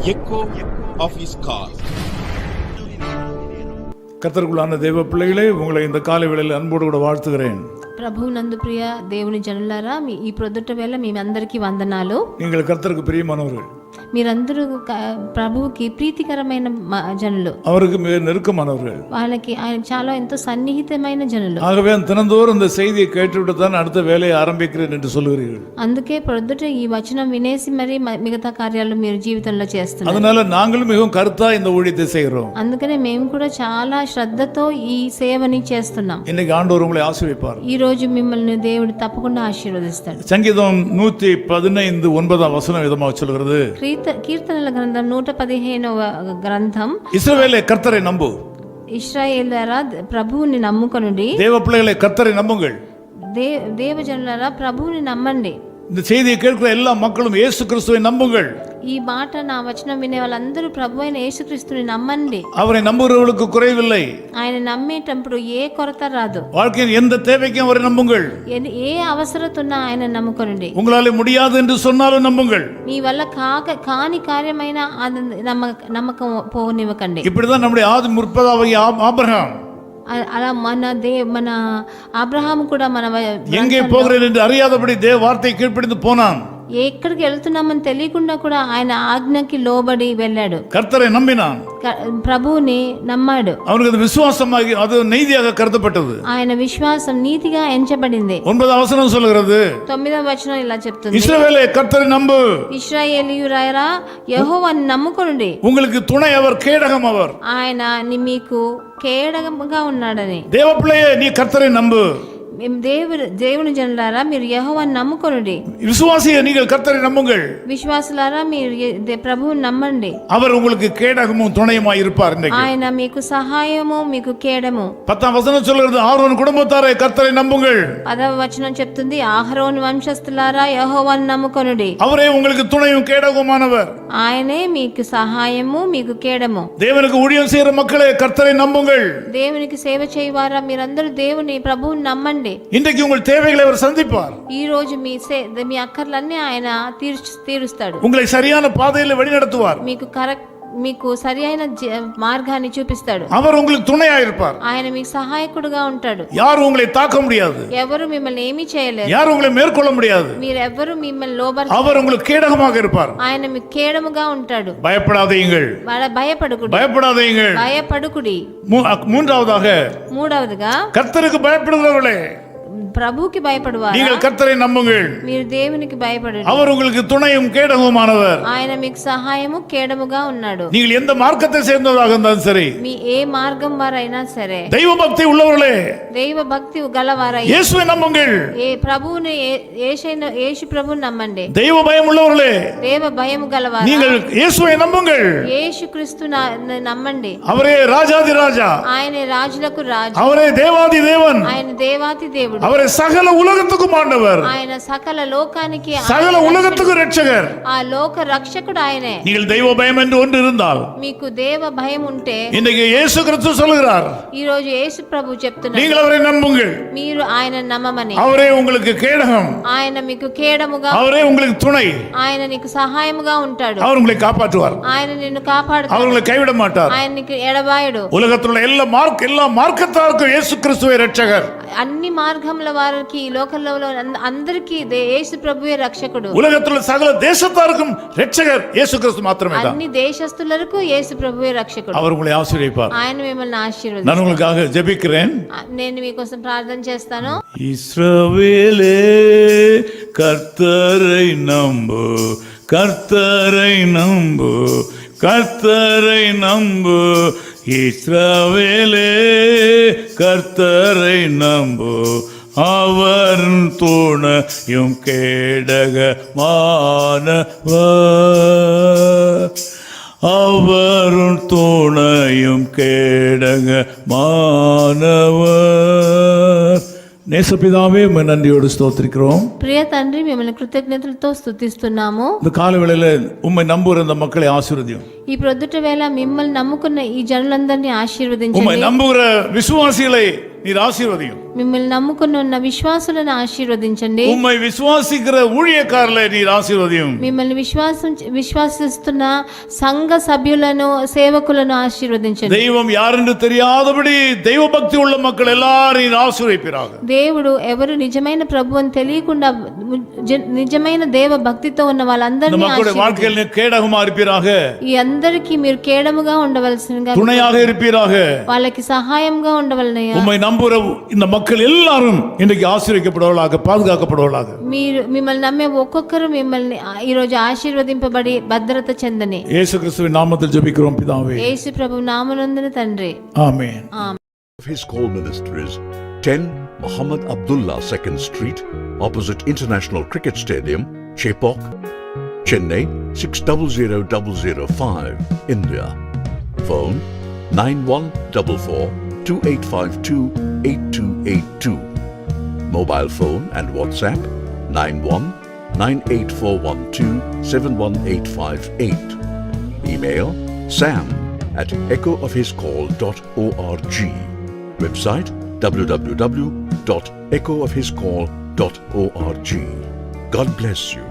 echo of his call. கர்த்தருக்குள்ளான தேவ பிள்ளைகளே, உங்களை இந்த காலை வேளையில் అన్బోడు కూడా வாழ்த்துகிறேன். ప్రభు నందు ప్రియ దేవుని జనులారా, ఈ ప్రొద్దుట వేళ మీ అందరికీ వందనాలు. நீங்கள் கர்த்தருக்கு பிரியமானவர்கள். మీరందరూ ప్రభువుకి ప్రీతికరమైన జనులు, அவருக்கு மிக நெருக்கமானவர்கள், వాళ్ళకి ఆయన చాలా ఎంతో సన్నిహితమైన జనులు. ஆகவே தினந்தோறும் இந்த செய்தியை கேட்டுவிட்டு தான் அடுத்த வேலையை ஆரம்பிக்கிறேன் என்று சொல்லுகிறீர்கள். అందుకే ప్రొద్దుట ఈ వచనం వినేసి మరి మిగతా కార్యాలు మీరు జీవితంలో చేస్తున్నారు. அதனால நாங்களும் மிகவும் கருத்தா இந்த ஊழியத்தை செய்கிறோம். అందుకనే మేము కూడా చాలా శ్రద్ధతో ఈ సేవని చేస్తున్నాం. இன்னைக்கு ஆண்டவர் உங்களை ஆசீர்வதிப்பார். ఈ రోజు మిమ్మల్ని దేవుడు తప్పకుండా ఆశీర్వదిస్తాడు. சங்கீதம் 115:9 விதமாக சொல்கிறது, కీర్తనల గ్రంథం 115వ గ్రంథం, இஸ்ரவேலே கர்த்தரை நம்பு, ఇశ్రాయేలులారా ప్రభువుని నమ్ముకొనుడి. தேவ பிள்ளைகளை கர்த்தரை நம்புங்கள். దేవజనులారా ప్రభువుని నమ్మండి. இந்த செய்தியை கேட்கிற எல்லா மக்களும் இயேசு கிறிஸ்துவை நம்புங்கள். ఈ మాట నా వచనం వినే వాళ్ళందరూ ప్రభు అయిన యేసుక్రీస్తుని నమ్మండి. அவரை நம்புகிறவர்களுக்கு குறைவில்லை. ఆయన నమ్మేటప్పుడు ఏ కొరత రాదు. வாழ்க்கையின் எந்த தேவைக்கும் அவரை நம்புங்கள். ఏ అవసరత ఉన్నా ఆయన నమ్ముకొనండి. உங்களால முடியாது என்று சொன்னாலும் நம்புங்கள். మీ వల్ల కాని కార్యమైన నమ్మకం పోనివ్వకండి. இப்படிதான் நம்முடைய ஆதி முற்பதாகிய ஆபிரகாம் అలా మన అబ్రహాం కూడా మన எங்கே போகிறேன் என்று அறியாதபடி தேவ வார்த்தை கீழ்ப்படிந்து போனான். ఎక్కడికి వెళ్తున్నామని తెలియకుండా కూడా ఆయన ఆజ్ఞకి లోబడి వెళ్ళాడు. கர்த்தரை நம்பினான், ప్రభువుని నమ్మాడు. அவனுக்கு அது விசுவாசமாகி அது நீதியாக கருதப்பட்டது. ఆయన విశ్వాసం నీతిగా ఎంచబడింది. 9వ వచనం சொல்கிறது, 9వ వచనం ఇలా చెప్తుంది, இஸ்ரவேலே கர்த்தரை நம்பு, ఇశ్రాయేలీయులారా యెహోవాను నమ్ముకొనుడి. உங்களுக்கு துணை அவர், கேடகம் அவர். ఆయన మీకు కేడగముగా ఉన్నాడని. தேவ பிள்ளையே, நீ கர்த்தரை நம்பு. దేవుని జనులారా మీరు యెహోవాను నమ్ముకొనుడి. விசுவாசியே, நீங்கள் கர்த்தரை நம்புங்கள். విశ్వాసులారా మీరు ప్రభువుని నమ్మండి. அவர் உங்களுக்கு கேடகமும் துணையுமாய் இருப்பார். ఆయన మీకు సహాయము, మీకు కేడము. 10వ వచనం சொல்கிறது, ஆரோன் குடும்பத்தாரே கர்த்தரை நம்புங்கள். 10వ వచనం చెప్తుంది, అహరోను వంశస్థులారా యెహోవాను నమ్ముకొనుడి. அவரே உங்களுக்கு துணையும் கேடகமானவர். ఆయనే మీకు సహాయము, మీకు కేడము. தேவனுக்கு ஊழியம் செய்கிற மக்களே கர்த்தரை நம்புங்கள். దేవునికి సేవ చేయవారా మీరందరూ దేవుని ప్రభువుని నమ్మండి. இன்றைக்கு உங்கள் தேவைகளை அவர் சந்திப்பார். ఈ రోజు మీ అక్కర్లన్నీ ఆయన తీరుస్తాడు. உங்களை சரியான பாதையில் வழிநடத்துவார். మీకు సరి అయిన మార్గాన్ని చూపిస్తాడు. அவர் உங்களுக்கு துணையா இருப்பார். ఆయన మీకు సహాయకుడుగా ఉంటాడు. யாரும் உங்களை தாக்க முடியாது. ఎవరు మిమ్మల్ని ఏమీ చేయలేరు. யாரும் உங்களை மேற்கொள்ள முடியாது. మీరెవ్వరు మిమ్మల్ని లోబడరు. அவர் உங்களுக்கு கேடகமாக இருப்பார். ఆయన మీకు కేడముగా ఉంటాడు. பயப்படாதீங்கள், భయపడుకుడి. மூன்றாவதுగా கர்த்தருக்கு பயப்படுகிறவர்களே, ప్రభువుకి భయపడువారా நீங்கள் கர்த்தரை நம்புங்கள். మీరు దేవునికి భయపడండి. அவர் உங்களுக்கு துணையும் கேடகமானவர். ఆయన మీకు సహాయము, కేడముగా ఉన్నాడు. நீங்கள் எந்த மார்க்கத்தை சேர்ந்தவராக இருந்தாலும் சரி, మీ ఏ మార్గం వారైనా సరే, దైవ భక్తి உள்ளவர்களே, దైవ భక్తి గలవారై இயேசுவை நம்புங்கள். ప్రభువుని యేసు ప్రభువుని నమ్మండి. దైవ భయం உள்ளவர்களே, దేవ భయము గలవారు, நீங்கள் இயேசுவை நம்புங்கள். యేసుక్రీస్తు నమ్మండి. அவரே ராஜாதி ராஜா, ఆయనే రాజులకు రాజు, அவரே தேவாதி தேவன், ఆయన దేవాతి దేవుడు, அவரே சகல உலகத்துக்கும் ஆண்டவர், ఆయన సకల లోకానికి, சகல உலகத்துக்கு ரட்சகர், ఆ లోక రక్షకుడు ఆయనే. நீங்கள் தெய்வ பயம் என்று ஒன்று இருந்தால், మీకు దేవ భయం ఉంటే, இன்னைக்கு இயேசு கிறிஸ்து சொல்கிறார், ఈ రోజు యేసు ప్రభు చెప్తున్నారు, நீங்கள் அவரை நம்புங்கள். మీరు ఆయన నమ్మమని. அவரே உங்களுக்கு கேடகம், ఆయన మీకు కేడముగా, அவரே உங்களுக்கு துணை, ఆయన నీకు సహాయముగా ఉంటాడు. அவர் உங்களை காப்பாற்றுவார். ఆయన నిన్ను కాపాడుతాడు. அவர் உங்களை கைவிட மாட்டார். ఆయన నీకు ఎడబాయడు. உலகத்தில் உள்ள எல்லா மார்க்கத்தாருக்கும் இயேசு கிறிஸ்துவே ரட்சகர். అన్ని మార్గముల వారికి, ఈ లోకంలో అందరికీ యేసు ప్రభువే రక్షకుడు. உலகத்தில் உள்ள சகல தேசத்தாருக்கும் ரட்சகர் இயேசு கிறிஸ்து மாத்திரமே தான். అన్ని దేశస్తులకు యేసు ప్రభువే రక్షకుడు. அவர் உங்களை ஆசீர்வதிப்பார். ఆయన మిమ్మల్ని ఆశీర్వదిస్తాడు. நான் உங்களுக்காக ஜெபிக்கிறேன். నేను మీకోసం ప్రార్థన చేస్తాను. இஸ்ரவேலே கர்த்தரை நம்பு, கர்த்தரை நம்பு, கர்த்தரை நம்பு. இஸ்ரவேலே கர்த்தரை நம்பு, அவர் துணையும் கேடகமானவர், அவரும் துணையும் கேடகமானவர். நேசபிதாவே, நன்றியோடு ஸ்தோத்திரிக்கிறோம். ప్రియ తండ్రి, మిమ్మల్ని కృతజ్ఞతలతో స్తుతిస్తున్నాము. இந்த காலவேளையில உம்மை நம்புகிற இந்த மக்களை ஆசீர்வதியும். ఈ ప్రొద్దుట వేళ మిమ్మల్ని నమ్ముకున్న ఈ జనులందరినీ ఆశీర్వదించండి. உம்மை நம்புகிற விசுவாசிகளை நீர் ஆசீர்வதியும். మిమ్మల్ని నమ్ముకుని ఉన్న విశ్వాసులను ఆశీర్వదించండి. உம்மை விசுவாசிக்கிற ஊழியக்காரர்களை நீர் ஆசீர்வதியும். మిమ్మల్ని విశ్వాసిస్తున్న సంఘ సభ్యులను సేవకులను ఆశీర్వదించండి. தெய்வம் யாரென்று தெரியாதபடி தெய்வ பக்தி உள்ள மக்கள் எல்லாரையும் ஆசீர்வதிப்பீராக. దేవుడు ఎవరు నిజమైన ప్రభు అని తెలియకుండా నిజమైన దేవ భక్తితో ఉన్న వాళ్ళందరినీ மக்களுடைய வாழ்க்கையில் கேடகமா இருப்பீராக. ఈ అందరికీ మీరు కేడముగా ఉండవలసినగా, துணையாக இருப்பீராக, వాళ్ళకి సహాయంగా ఉండవలనయ్యా. உம்மை நம்புற இந்த மக்கள் எல்லாரும் இன்றைக்கு ஆசீர்வதிக்கப்படுவதாக, பாதுகாக்கப்படுவதாக. మీరు మిమ్మల్ని నమ్మే ఒక్కొక్కరు మిమ్మల్ని ఈ రోజు ఆశీర్వదింపబడి భద్రత చెందని இயேசு கிறிஸ்துவின் நாமத்தில் ஜெபிக்கிறோம் பிதாவே. యేసు ప్రభు నామనందున తండ్రి, ஆமென். His call ministries 10 Muhammad Abdullah 2nd Street, opposite International Cricket Stadium, Chepauk, Chennai 600005, India. Phone 914428528282. Mobile phone and WhatsApp 919841271858. Email sam@echoofhiscall.org. Website www.echoofhiscall.org. God bless you.